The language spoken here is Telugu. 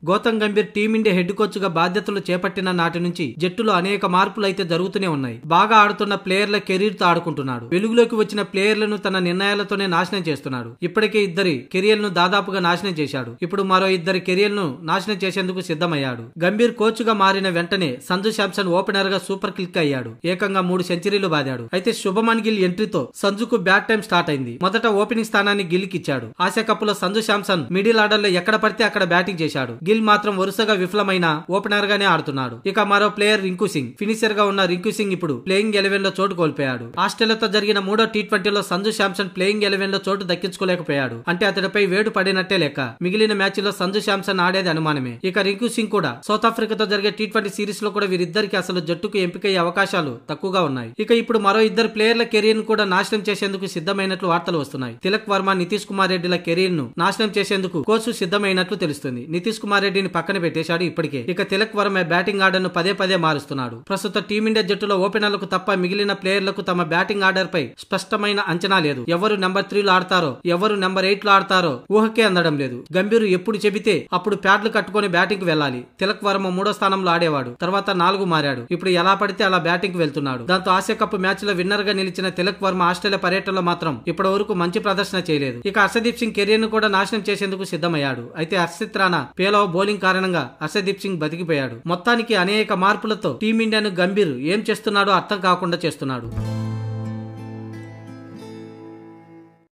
Gautam Gambhir team India head coach గా బాధ్యతలు చేపట్టిన నాటి నుంచి జట్టులో అనేక మార్పులు అయితే జరుగుతూనే ఉన్నాయి. బాగా ఆడుతున్న ప్లేయర్ల కెరీర్ తో ఆడుకుంటున్నాడు. వెలుగులోకి వచ్చిన ప్లేయర్లను తన నిర్ణయాలతోనే నాశనం చేస్తున్నాడు. ఇప్పటికే ఇద్దరి కెరియర్ ను దాదాపుగా నాశనం చేశాడు. ఇప్పుడు మరో ఇద్దరి కెరియర్ ను నాశనం చేసేందుకు సిద్ధమయ్యాడు. గంభీర్ కోచ్ గా మారిన వెంటనే సంజు శాంసన్ ఓపెనర్ గా సూపర్ క్లిక్ అయ్యాడు. ఏకంగా 3 సెంచరీలు బాదాడు. అయితే శుభమన్ గిల్ ఎంట్రీతో సంజుకు బ్యాట్ టైం స్టార్ట్ అయింది. మొదట ఓపెనింగ్ స్థానాన్ని గిల్ కి ఇచ్చాడు. ఆసియా కప్ లో సంజు శాంసన్ మిడిల్ ఆర్డర్ లో ఎక్కడ పడితే అక్కడ బ్యాటింగ్ చేశాడు. గిల్ మాత్రం వరుసగా విఫలమైన ఓపెనర్ గానే ఆడుతున్నాడు. ఇక మరో ప్లేయర్ రింకు సింగ్, ఫినిషర్ గా ఉన్న రింకు సింగ్ ఇప్పుడు ప్లేయింగ్ 11 లో చోటు కోల్పోయాడు. ఆస్ట్రేలియాతో జరిగిన 3వ టీ20లో సంజు శాంసన్ ప్లేయింగ్ 11 లో చోటు దక్కించుకోలేకపోయాడు. అంటే అతడిపై వేటు పడినట్టే లెక్క. మిగిలిన మ్యాచ్ లో సంజు శాంసన్ ఆడేది అనుమానమే. ఇక రింకు సింగ్ కూడా సౌత్ ఆఫ్రికాతో జరిగే టీ20 సిరీస్ లో కూడా వీరిద్దరికి అసలు జట్టుకు ఎంపికయ్యే అవకాశాలు తక్కువగా ఉన్నాయి. ఇక ఇప్పుడు మరో ఇద్దరు ప్లేయర్ల కెరీర్ ను కూడా నాశనం చేసేందుకు సిద్ధమైనట్లు వార్తలు వస్తున్నాయి. తిలక్ వర్మ, నితీష్ కుమార్ రెడ్డిల కెరీర్ ను నాశనం చేసేందుకు కోచ్ సిద్ధమైనట్లు తెలుస్తుంది. నితీష్ కుమార్ రెడ్డిని పక్కన పెట్టేశాడు ఇప్పటికే. ఇక తిలక్ వర్మ బ్యాటింగ్ ఆర్డర్ ను పదే పదే మారుస్తున్నాడు. ప్రస్తుత టీమిండియా జట్టులో ఓపెనర్లకు తప్ప మిగిలిన ప్లేయర్లకు తమ బ్యాటింగ్ ఆర్డర్ పై స్పష్టమైన అంచనా లేదు. ఎవరు నెంబర్ 3 లో ఆడతారో, ఎవరు నెంబర్ 8 లో ఆడతారో ఊహకే అందడం లేదు. గంభీర్ ఎప్పుడు చెబితే అప్పుడు ప్యాడ్లు కట్టుకుని బ్యాటింగ్ కు వెళ్లాలి. తిలక్ వర్మ 3వ స్థానంలో ఆడేవాడు. తర్వాత 4 మారాడు. ఇప్పుడు ఎలా పడితే అలా బ్యాటింగ్ కు వెళ్తున్నాడు. దాంతో ఆసియా కప్ మ్యాచ్ లో విన్నర్ గా నిలిచిన తిలక్ వర్మ ఆస్ట్రేలియా పర్యటనలో మాత్రం ఇప్పటి వరకు మంచి ప్రదర్శన చేయలేదు. ఇక హర్షదీప్ సింగ్ కెరీర్ ను కూడా నాశనం చేసేందుకు సిద్ధమయ్యాడు. అయితే హర్షిత్ రాణా పేలవ బౌలింగ్ కారణంగా హర్షదీప్ సింగ్ బతికిపోయాడు. మొత్తానికి అనేక మార్పులతో టీమిండియాను గంభీర్ ఏం చేస్తున్నాడో అర్థం కాకుండా చేస్తున్నాడు.